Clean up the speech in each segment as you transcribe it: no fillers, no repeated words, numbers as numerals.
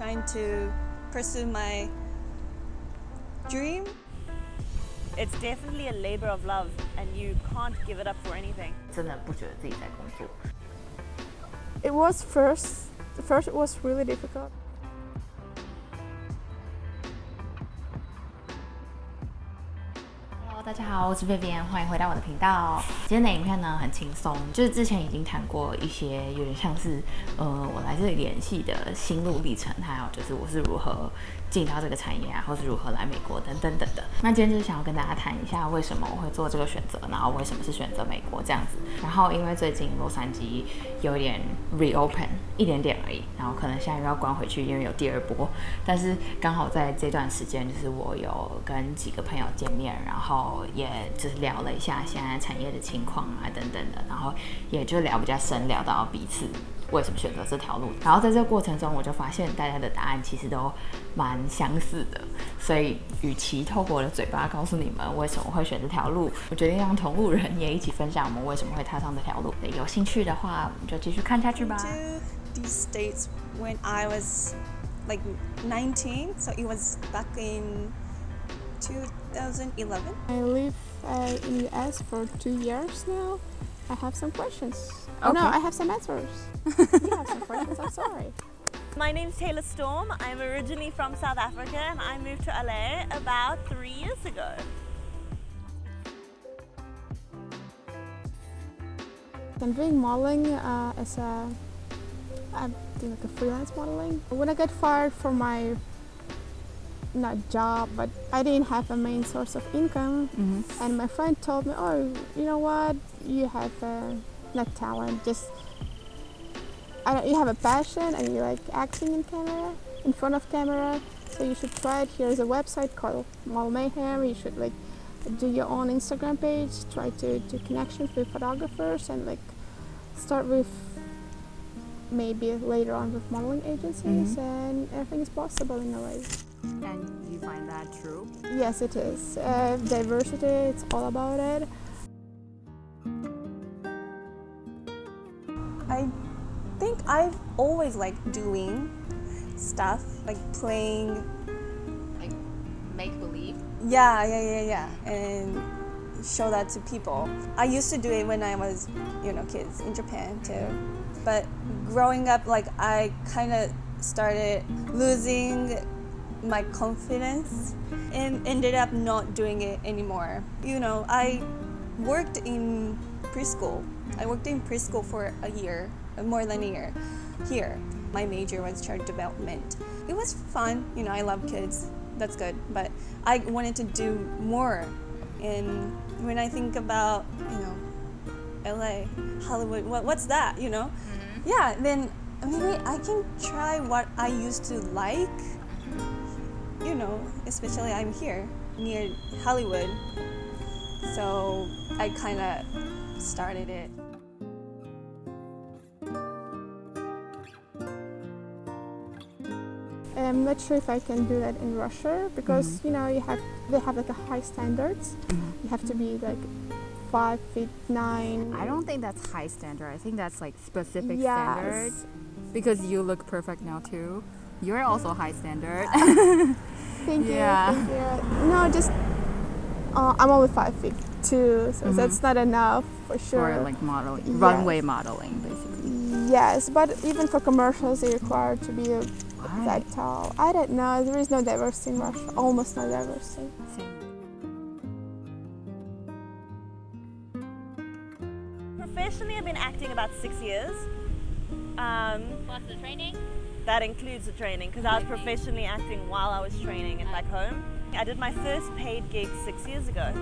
trying to pursue my dream. It's definitely a labor of love, and you can't give it up for anything. 真的不觉得自己在工作。It was first it was really difficult. Hello， 大家好，我是 Vivian， 欢迎回到我的频道。今天的影片呢很轻松，就是之前已经谈过一些有点像是我来这里联系的心路历程，还有就是我是如何进到这个产业啊，或是如何来美国等等等的。那今天就是想要跟大家谈一下为什么我会做这个选择，然后为什么是选择美国这样子。然后因为最近洛杉矶有一点 reopen 一点点而已，然后可能现在又要关回去，因为有第二波。但是刚好在这段时间，就是我有跟几个朋友见面，然后也就是聊了一下现在产业的情况啊等等的，然后也就聊比较深，聊到彼此为什么选择这条路。然后在这个过程中，我就发现大家的答案其实都蛮相似的，所以与其透过我的嘴巴告诉你们为什么会选这条路，我决定让同路人也一起分享我们为什么会踏上这条路。有兴趣的话，我们就继续看下去吧。To these states when I was like 19, so it was back in 2011. I live in US for 2 years now. I have some questions. Okay. Oh no, I have some answers. You have some questions, I'm sorry. My name's Taylor Storm. I'm originally from South Africa, and I moved to LA about 3 years ago. I'm doing modeling I'm doing like a freelance modeling. When I got fired from my not job, but I didn't have a main source of income, and my friend told me, "Oh, you know what? You have not talent, just you have a passion, and you like acting in front of camera. So you should try it. Here's a website called Model Mayhem. You should like do your own Instagram page. Try to do connections with photographers, and like start with." Maybe later on with modeling agencies, and everything is possible in a way. And do you find that true? Yes, it is. Diversity, it's all about it. I think I've always liked doing stuff, like playing. Like make believe? Yeah. And show that to people. I used to do it when I was, kids in Japan too. But growing up, like I kind of started losing my confidence and ended up not doing it anymore. I worked in preschool. I worked in preschool for a year, more than a year. Here, my major was child development. It was fun. I love kids. That's good. But I wanted to do more. And when I think about, LA, Hollywood, what's that, Yeah, then maybe I can try what I used to like, especially I'm here near Hollywood. So I kind of started it. I'm not sure if I can do that in Russia because they have like a high standards. You have to be like 5'9". I don't think that's high standard. I think that's like specific Yes. standards. Because you look perfect now too. You're also high standard. Thank you. Yeah. Thank you. No, just I'm only 5'2", so that's not enough for sure. For like modeling, Yes. runway modeling, basically. Yes, but even for commercials, they require to be Why? that tall. I don't know. There is no diversity in Russia. Almost no diversity. Same. Professionally, I've been acting about 6 years. Plus the training? That includes the training, because I was professionally acting while I was training and back home. I did my first paid gig 6 years ago.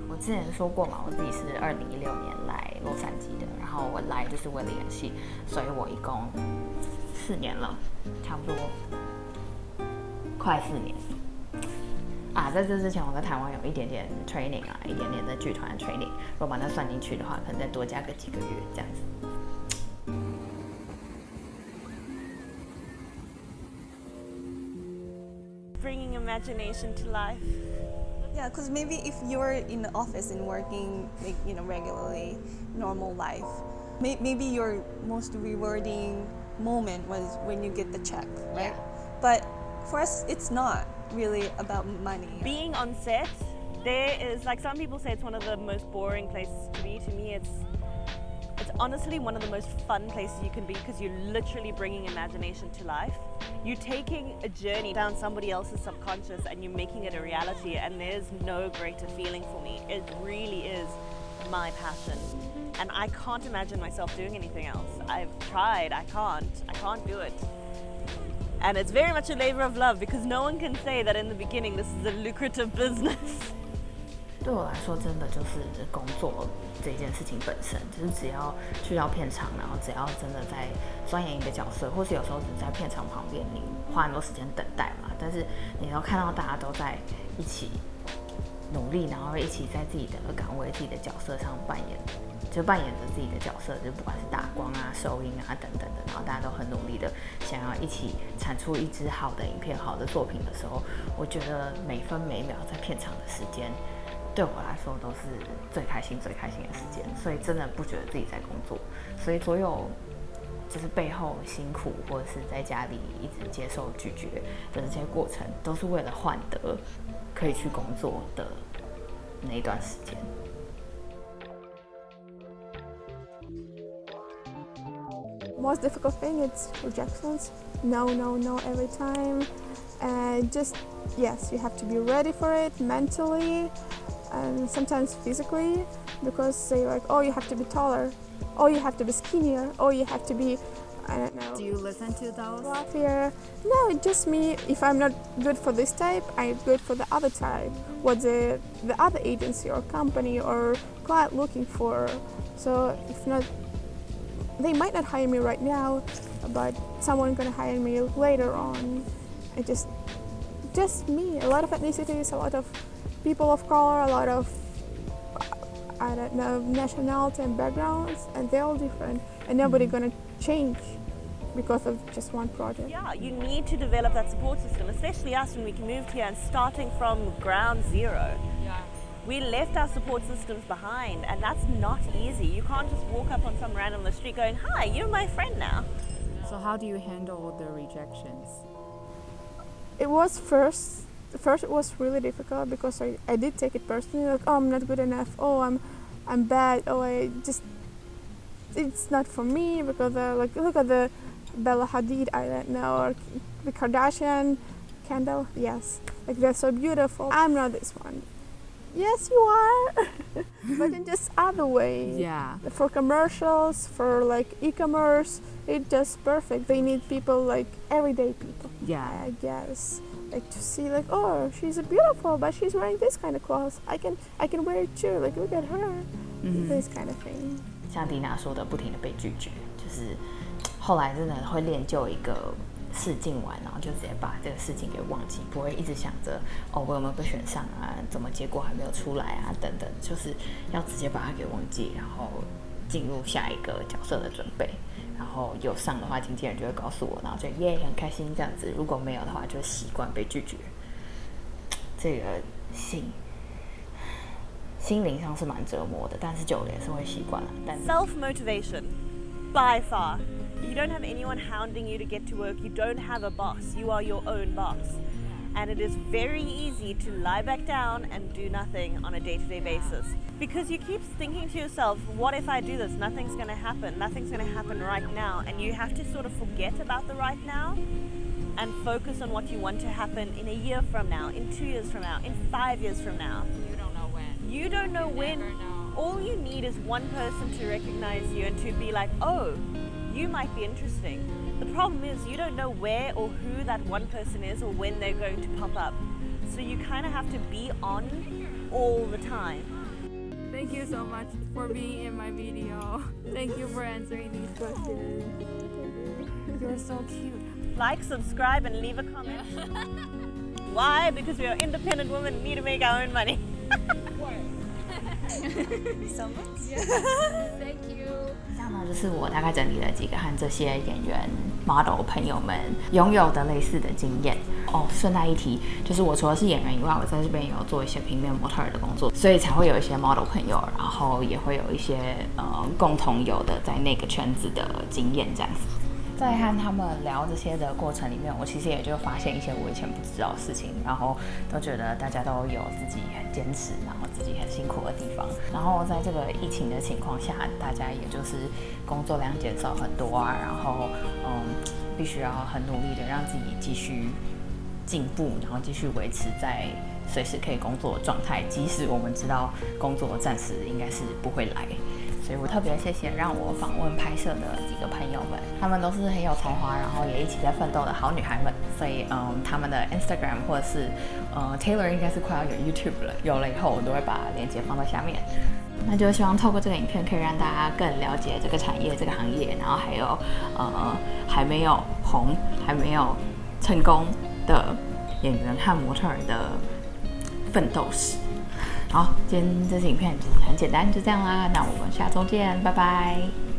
我之前说过嘛，我自己是2016年来洛杉矶的，然后我来就是为了演戏，所以我一共4年了，差不多快4年。在这之前我在台湾有一点点 training 一点点在剧团的 training， 如果把它算进去的话，可能再多加个几个月这样子。Bringing imagination to life. Yeah, because maybe if you're in the office and working, like, regularly, normal life, maybe your most rewarding moment was when you get the check, right? but for us, it's not really about money. Being on set, there is, like, some people say it's one of the most boring places to be. To me, it's honestly one of the most fun places you can be, because you're literally bringing imagination to life. You're taking a journey down somebody else's subconscious and you're making it a reality, and there's no greater feeling for me. It really is my passion, and I can't imagine myself doing anything else. I've tried, I can't do it. And it's very much a labor of love, because no one can say that in the beginning this is a lucrative business. 对我来说，真的就是工作这件事情本身，就是只要去到片场，然后只要真的在钻研一个角色，或是有时候只在片场旁边，你花很多时间等待嘛，但是你要看到大家都在一起努力，然后一起在自己的岗位、自己的角色上扮演着自己的角色，就不管是打光啊、收音啊等等的，然后大家都很努力的想要一起产出一支好的影片、好的作品的时候，我觉得每分每秒在片场的时间，对我来说都是最开心的时间，所以真的不觉得自己在工作，所以所有就是背后辛苦或者是在家里一直接受拒绝的这些过程，都是为了换得可以去工作的那一段时间。Most difficult thing is rejections. No every time. And just, yes, you have to be ready for it mentally and sometimes physically, because say like, oh, you have to be taller, oh, you have to be skinnier, oh, you have to be, I don't know. Do you listen to those? Fluffier. No, it's just me. If I'm not good for this type, I'm good for the other type. What the other agency or company or client looking for. So if not, they might not hire me right now, but someone gonna hire me later on. It just me. A lot of ethnicities, a lot of people of color, a lot of, I don't know, nationality and backgrounds, and they're all different, and nobody gonna change because of just one project. Yeah, you need to develop that support system, especially us when we moved here and starting from ground zero. Yeah. We left our support systems behind, and that's not easy. You can't just walk up on some random on the street going, "Hi, you're my friend now." So how do you handle the rejections? It was first it was really difficult because I did take it personally, like, oh, I'm not good enough, oh, I'm bad, oh, it's not for me, because like, look at the Bella Hadid, I don't know, or the Kardashian, Kendall, yes, like, they're so beautiful. I'm not this one. Yes, you are, but in just other ways. Yeah. For commercials, for like e-commerce, it's just perfect. They need people like everyday people. Yeah. I guess, like, to see like, oh, she's beautiful, but she's wearing this kind of clothes. I can wear it too. Like, look at her. This kind of thing. 像迪娜说的，不停的被拒绝，就是后来真的会练就一个试镜完，然后就直接把这个事情给忘记，不会一直想着哦，我有没有被选上啊？怎么结果还没有出来啊？等等，就是要直接把它给忘记，然后进入下一个角色的准备。然后有上的话，经纪人就会告诉我，然后就耶很开心这样子。如果没有的话，就习惯被拒绝。这个心灵上是蛮折磨的，但是久了也是会习惯了。但 Self-motivation, by far. You don't have anyone hounding you to get to work. You don't have a boss. You are your own boss. And it is very easy to lie back down and do nothing on a day-to-day basis. Because you keep thinking to yourself, what if I do this? Nothing's going to happen. Nothing's going to happen right now. And you have to sort of forget about the right now and focus on what you want to happen in a year from now, in 2 years from now, in 5 years from now. You don't know when. You don't know when. Never know. All you need is one person to recognize you and to be like, oh, you might be interesting. The problem is you don't know where or who that one person is or when they're going to pop up. So you kind of have to be on all the time. Thank you so much for being in my video. Thank you for answering these questions. You're so cute. Like, subscribe, and leave a comment. Why? Because we are independent women and need to make our own money. So much. Thank you. 这样呢，就是我大概整理了几个和这些演员、model 朋友们拥有的类似的经验。哦，顺带一提，就是我除了是演员以外，我在这边也有做一些平面模特儿的工作，所以才会有一些 model 朋友，然后也会有一些共同有的在那个圈子的经验这样子。在和他们聊这些的过程里面，我其实也就发现一些我以前不知道的事情，然后都觉得大家都有自己很坚持，然后自己很辛苦的地方。然后在这个疫情的情况下，大家也就是工作量减少很多啊，然后必须要很努力的让自己继续进步，然后继续维持在随时可以工作的状态，即使我们知道工作暂时应该是不会来。所以我特别谢谢让我访问拍摄的几个朋友们，他们都是很有才华，然后也一起在奋斗的好女孩们。所以他们的 Instagram 或者是Taylor 应该是快要有 YouTube 了，有了以后我都会把链接放在下面。那就希望透过这个影片可以让大家更了解这个产业、这个行业，然后还有还没有红、还没有成功的演员和模特儿的奋斗史。好，今天这支影片就是很简单，就这样啦。那我们下周见，拜拜。